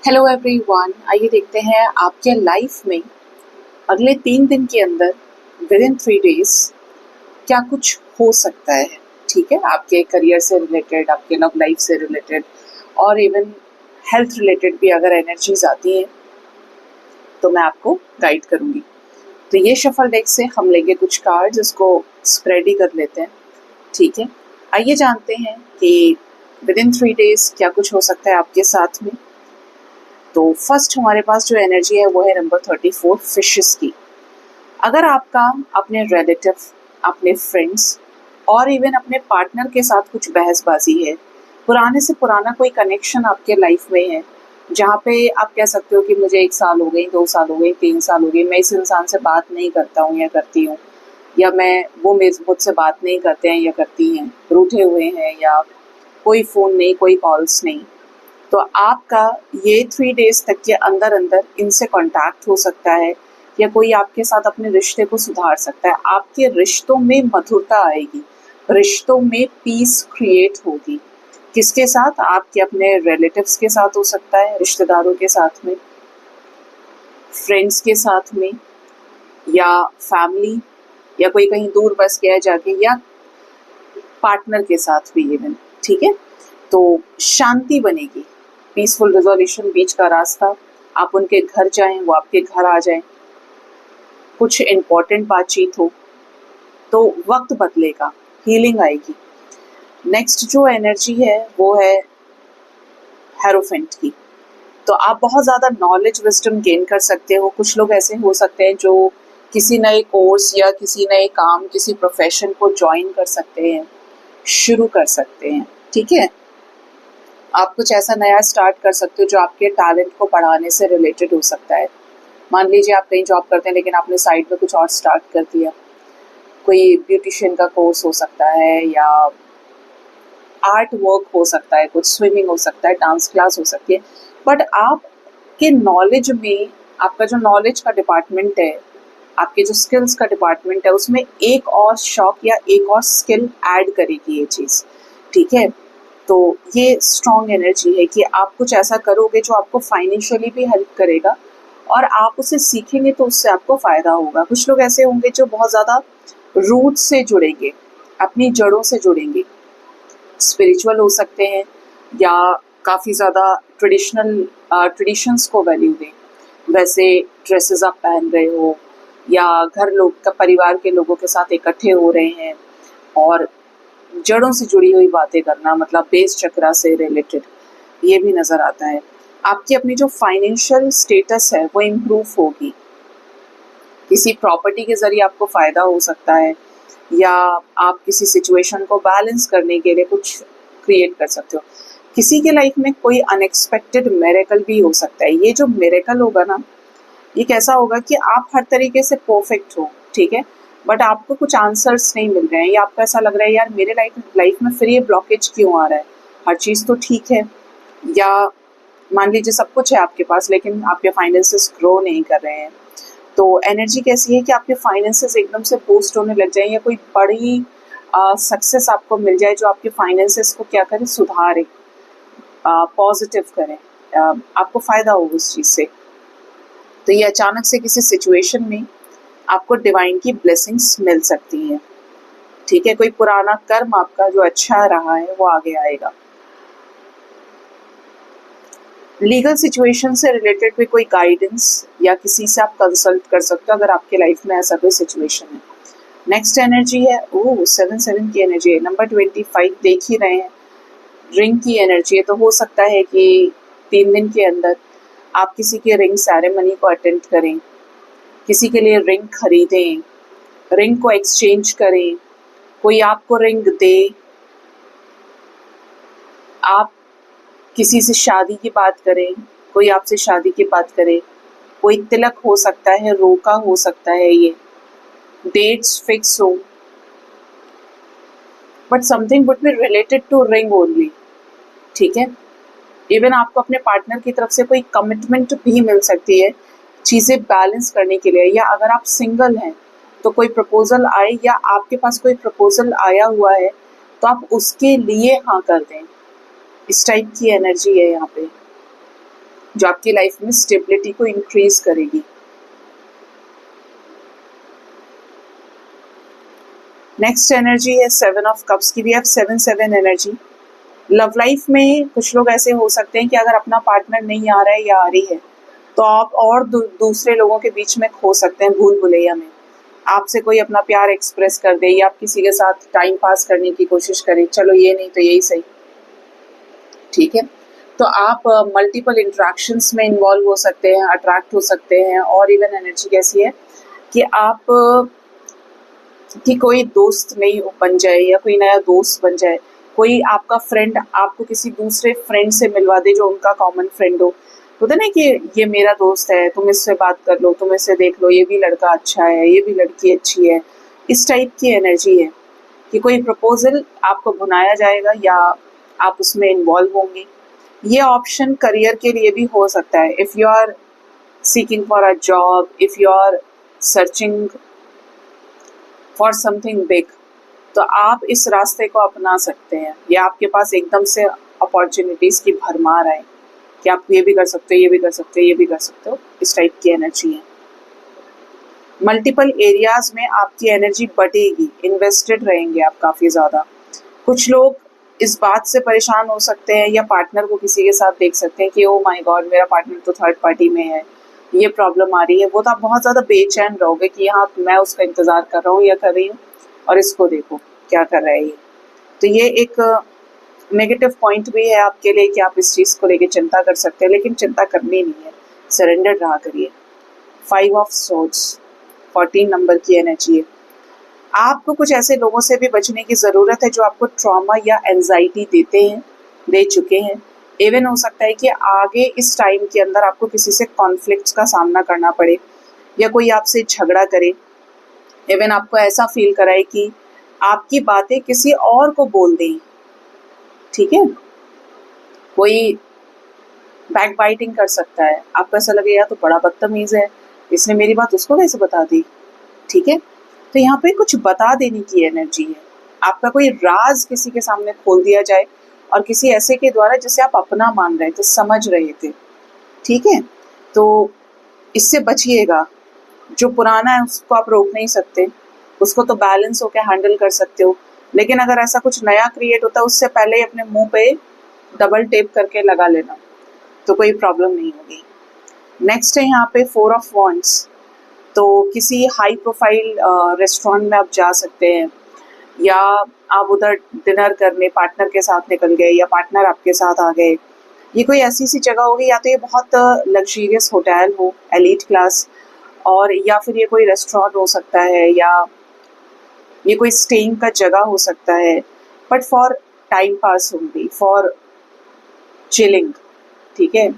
Hello everyone, आइए देखते हैं आपके लाइफ में अगले 3 दिन के अंदर विद इन 3 डेज क्या कुछ हो सकता है। ठीक है, आपके करियर से रिलेटेड, आपके लव लाइफ से रिलेटेड और इवन हेल्थ रिलेटेड भी अगर एनर्जीज आती हैं तो मैं आपको गाइड करूंगी। तो ये शफल डेक से हम लेंगे कुछ कार्ड्स, इसको स्प्रेड ही कर लेते हैं। ठीक है, आइए जानते हैं कि विद इन 3 डेज क्या कुछ हो सकता है आपके साथ में। तो फर्स्ट हमारे पास जो एनर्जी है वो है नंबर 34 फिशेस की। अगर आपका अपने रिलेटिव, अपने फ्रेंड्स और इवन अपने पार्टनर के साथ कुछ बहसबाजी है, पुराने से पुराना कोई कनेक्शन आपके लाइफ में है जहाँ पे आप कह सकते हो कि मुझे 1 साल हो गई, 2 साल हो गई, 3 साल हो गई, मैं इस इंसान से बात नहीं करता हूँ या करती हूँ, या मैं वो मुझसे बात नहीं करते हैं या करती हैं, रूठे हुए हैं या कोई फ़ोन नहीं, कोई कॉल्स नहीं, तो आपका ये 3 डेज तक के अंदर अंदर इनसे कांटेक्ट हो सकता है या कोई आपके साथ अपने रिश्ते को सुधार सकता है। आपके रिश्तों में मधुरता आएगी, रिश्तों में पीस क्रिएट होगी। किसके साथ? आपके अपने रिलेटिव्स के साथ हो सकता है, रिश्तेदारों के साथ में, फ्रेंड्स के साथ में, या फैमिली, या कोई कहीं दूर बस गया जाके, या पार्टनर के साथ भी इवन। ठीक है, तो शांति बनेगी, पीसफुल रिजोल्यूशन, बीच का रास्ता। आप उनके घर जाएं, वो आपके घर आ जाएं, कुछ इम्पोर्टेंट बातचीत हो तो वक्त बदलेगा, हीलिंग आएगी। नेक्स्ट जो एनर्जी है वो है हेरोफेंट की। तो आप बहुत ज़्यादा नॉलेज, विजडम गेन कर सकते हो। कुछ लोग ऐसे हो सकते हैं जो किसी नए कोर्स या किसी नए काम, किसी प्रोफेशन को ज्वाइन कर सकते हैं, शुरू कर सकते हैं। ठीक है, आप कुछ ऐसा नया स्टार्ट कर सकते हो जो आपके टैलेंट को बढ़ाने से रिलेटेड हो सकता है। मान लीजिए आप कहीं जॉब करते हैं लेकिन आपने साइड में कुछ और स्टार्ट कर दिया, कोई ब्यूटिशियन का कोर्स हो सकता है, या आर्ट वर्क हो सकता है, कुछ स्विमिंग हो सकता है, डांस क्लास हो सकती है। बट आपके नॉलेज में, आपका जो नॉलेज का डिपार्टमेंट है, आपके जो स्किल्स का डिपार्टमेंट है, उसमें एक और शौक या एक और स्किल ऐड करेगी ये चीज़। ठीक है, तो ये स्ट्रॉन्ग एनर्जी है कि आप कुछ ऐसा करोगे जो आपको फाइनेंशियली भी हेल्प करेगा और आप उसे सीखेंगे तो उससे आपको फ़ायदा होगा। कुछ लोग ऐसे होंगे जो बहुत ज़्यादा रूट से जुड़ेंगे, अपनी जड़ों से जुड़ेंगे, स्पिरिचुअल हो सकते हैं या काफ़ी ज़्यादा ट्रेडिशंस को वैल्यू दें। वैसे ड्रेसेस आप पहन रहे हो या घर लोग का, परिवार के लोगों के साथ इकट्ठे हो रहे हैं और जड़ों से जुड़ी हुई बातें करना, मतलब बेस चक्रा से रिलेटेड, ये भी नज़र आता है। आपकी अपनी जो फाइनेंशियल स्टेटस है वो इम्प्रूव होगी, किसी प्रॉपर्टी के ज़रिए आपको फ़ायदा हो सकता है, या आप किसी सिचुएशन को बैलेंस करने के लिए कुछ क्रिएट कर सकते हो। किसी के लाइफ में कोई अनएक्सपेक्टेड मिरेकल भी हो सकता है। ये जो मिरेकल होगा ना, ये कैसा होगा कि आप हर तरीके से परफेक्ट हो, ठीक है, बट आपको कुछ आंसर्स नहीं मिल रहे हैं, या आपको ऐसा लग रहा है यार मेरे लाइफ में फिर ये ब्लॉकेज क्यों आ रहा है, हर चीज़ तो ठीक है, या मान लीजिए सब कुछ है आपके पास लेकिन आपके फाइनेंसेस ग्रो नहीं कर रहे हैं। तो एनर्जी कैसी है कि आपके फाइनेंसेस एकदम से बूस्ट होने लग जाए, या कोई बड़ी सक्सेस आपको मिल जाए जो आपके फाइनेंसेस को क्या करे, सुधारे, पॉजिटिव करें, आपको फ़ायदा हो उस चीज़ से। तो ये अचानक से किसी सिचुएशन में आपको डिवाइन की ब्लेसिंग्स मिल सकती हैं। ठीक है, कोई पुराना कर्म आपका जो अच्छा रहा है वो आगे आएगा। लीगल सिचुएशन से रिलेटेड भी कोई गाइडेंस या किसी से आप कंसल्ट कर सकते हो अगर आपके लाइफ में ऐसा कोई सिचुएशन है। नेक्स्ट एनर्जी है 7 की एनर्जी है। नंबर 25 देख ही रहे हैं, रिंग की एनर्जी है। तो हो सकता है कि 3 दिन के अंदर आप किसी के रिंग सेरेमनी को अटेंड करें, किसी के लिए रिंग खरीदें, रिंग को एक्सचेंज करें, कोई आपको रिंग दे, आप किसी से शादी की बात करें, कोई आपसे शादी की बात करे, कोई तिलक हो सकता है, रोका हो सकता है, ये डेट्स फिक्स हो, but something would be related to ring only. ठीक है, इवन आपको अपने पार्टनर की तरफ से कोई कमिटमेंट भी मिल सकती है चीज़ें बैलेंस करने के लिए, या अगर आप सिंगल हैं तो कोई प्रपोजल आए या आपके पास कोई प्रपोजल आया हुआ है तो आप उसके लिए हाँ कर दें। इस टाइप की एनर्जी है यहाँ पे। जो आपकी लाइफ में स्टेबिलिटी को इंक्रीज करेगी। नेक्स्ट एनर्जी है 7 ऑफ कप्स की। वी हैव 7-7 एनर्जी। लव लाइफ में कुछ लोग ऐसे हो सकते हैं कि अगर अपना पार्टनर नहीं आ रहा है या आ रही है तो आप और दूसरे लोगों के बीच में खो सकते हैं, भूल भुलैया में। आपसे कोई अपना प्यार एक्सप्रेस कर दे या आप किसी के साथ टाइम पास करने की कोशिश करें, चलो ये नहीं तो यही सही, ठीक है। तो आप मल्टीपल इंट्रैक्शंस में इन्वॉल्व हो सकते हैं, अट्रैक्ट हो सकते हैं। और इवन एनर्जी कैसी है कि आप कि कोई दोस्त नहीं बन जाए या कोई नया दोस्त बन जाए, कोई आपका फ्रेंड आपको किसी दूसरे फ्रेंड से मिलवा दे जो उनका कॉमन फ्रेंड हो। होता ना कि ये मेरा दोस्त है, तुम इससे बात कर लो, तुम इससे देख लो, ये भी लड़का अच्छा है, ये भी लड़की अच्छी है। इस टाइप की एनर्जी है कि कोई प्रपोजल आपको भुनाया जाएगा या आप उसमें इन्वॉल्व होंगे। ये ऑप्शन करियर के लिए भी हो सकता है। If you are seeking for a job, if you are searching for something big, तो आप इस रास्ते को अपना सकते हैं। या आपके पास एकदम से अपॉर्चुनिटीज़ की भरमार आए कि आप ये भी कर सकते हो, ये भी कर सकते हो, ये भी कर सकते हो। इस टाइप की एनर्जी है। मल्टीपल एरियाज में आपकी एनर्जी बढ़ेगी, इन्वेस्टेड रहेंगे आप काफ़ी ज़्यादा। कुछ लोग इस बात से परेशान हो सकते हैं या पार्टनर को किसी के साथ देख सकते हैं कि ओ माय गॉड, मेरा पार्टनर तो थर्ड पार्टी में है, ये प्रॉब्लम आ रही है। वो तो आप बहुत ज़्यादा बेचैन रहोगे कि हाँ मैं उसका इंतज़ार कर रहा हूँ या कर रही हूँ और इसको देखो क्या कर रहा है ये। तो ये एक नेगेटिव पॉइंट भी है आपके लिए कि आप इस चीज़ को लेके चिंता कर सकते हैं, लेकिन चिंता करनी नहीं है, सरेंडर रहा करिए। 5 ऑफ सोर्ड्स 14 नंबर की एनर्जी है। आपको कुछ ऐसे लोगों से भी बचने की ज़रूरत है जो आपको ट्रॉमा या एंजाइटी देते हैं, दे चुके हैं। इवन हो सकता है कि आगे इस टाइम के अंदर आपको किसी से कॉन्फ्लिक्ट्स का सामना करना पड़े या कोई आपसे झगड़ा करे। इवन आपको ऐसा फील कराए कि आपकी बातें किसी और को बोल दें, ठीक है। कोई बैक बाइटिंग कर सकता है, आपको ऐसा लगेगा तो बड़ा बदतमीज़ है, इसने मेरी बात उसको कैसे बता दी, ठीक है। तो यहाँ पे कुछ बता देने की एनर्जी है। आपका कोई राज किसी के सामने खोल दिया जाए और किसी ऐसे के द्वारा जिसे आप अपना मान रहे थे, समझ रहे थे, ठीक है। तो इससे बचिएगा। जो पुराना है उसको आप रोक नहीं सकते, उसको तो बैलेंस होकर हैंडल कर सकते हो, लेकिन अगर ऐसा कुछ नया क्रिएट होता है उससे पहले ही अपने मुंह पे डबल टेप करके लगा लेना, तो कोई प्रॉब्लम नहीं होगी। नेक्स्ट है यहाँ पे 4 ऑफ वॉन्ड्स। तो किसी हाई प्रोफाइल रेस्टोरेंट में आप जा सकते हैं या आप उधर डिनर करने पार्टनर के साथ निकल गए या पार्टनर आपके साथ आ गए। ये कोई ऐसी सी जगह होगी, या तो ये बहुत लग्जरियस होटल हो, एलीट क्लास, और या फिर ये कोई रेस्टोरेंट हो सकता है या ये कोई स्टेइंग का जगह हो सकता है, बट फॉर टाइम पास होंगी, फॉर चिलिंग, ठीक है।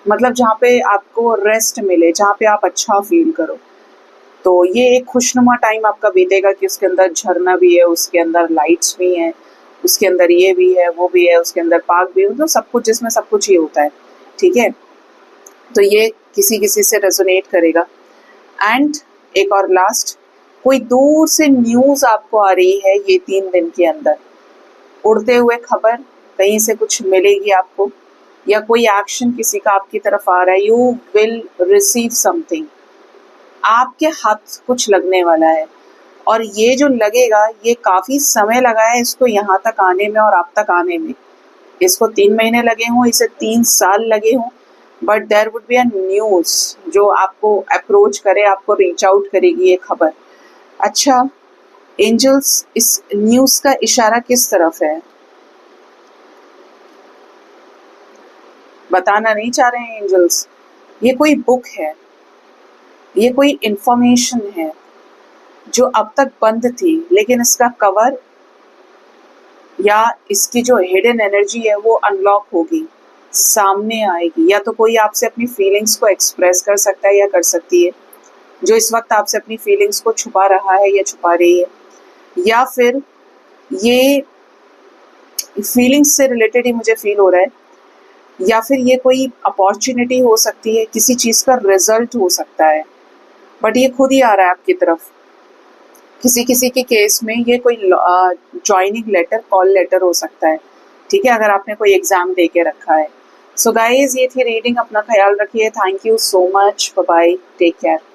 मतलब जहाँ पे आपको रेस्ट मिले, जहाँ पे आप अच्छा फील करो। तो ये एक खुशनुमा टाइम आपका बीतेगा कि उसके अंदर झरना भी है, उसके अंदर लाइट्स भी हैं, उसके अंदर ये भी है, वो भी है, उसके अंदर पार्क भी है, मतलब सब कुछ, जिसमें सब कुछ ही होता है, ठीक है। तो ये किसी किसी से रेजोनेट करेगा। एंड एक और लास्ट, कोई दूर से न्यूज़ आपको आ रही है ये 3 दिन के अंदर, उड़ते हुए खबर कहीं से कुछ मिलेगी आपको, या कोई एक्शन किसी का आपकी तरफ आ रहा है। यू विल रिसीव समथिंग, आपके हाथ कुछ लगने वाला है, और ये जो लगेगा ये काफ़ी समय लगा है इसको यहाँ तक आने में और आप तक आने में। इसको 3 महीने लगे हों, इसे 3 साल लगे हों, but there would be a news जो आपको अप्रोच करे, आपको रीच आउट करेगी ये खबर। अच्छा, एंजल्स इस न्यूज़ का इशारा किस तरफ है बताना नहीं चाह रहे हैं एंजल्स। ये कोई बुक है, ये कोई इंफॉर्मेशन है जो अब तक बंद थी, लेकिन इसका कवर या इसकी जो हिडन एनर्जी है वो अनलॉक होगी, सामने आएगी। या तो कोई आपसे अपनी फीलिंग्स को एक्सप्रेस कर सकता है या कर सकती है, जो इस वक्त आपसे अपनी फीलिंग्स को छुपा रहा है या छुपा रही है, या फिर ये फीलिंग्स से रिलेटेड ही मुझे फील हो रहा है, या फिर ये कोई अपॉर्चुनिटी हो सकती है, किसी चीज़ का रिजल्ट हो सकता है, बट ये खुद ही आ रहा है आपकी तरफ। किसी किसी के केस में ये कोई ज्वाइनिंग लेटर, कॉल लेटर हो सकता है, ठीक है। अगर आपने कोई एग्ज़ाम दे के रखा है सो गाइज ये थी रीडिंग, अपना ख्याल रखिए। Thank you so much, bye bye, take care.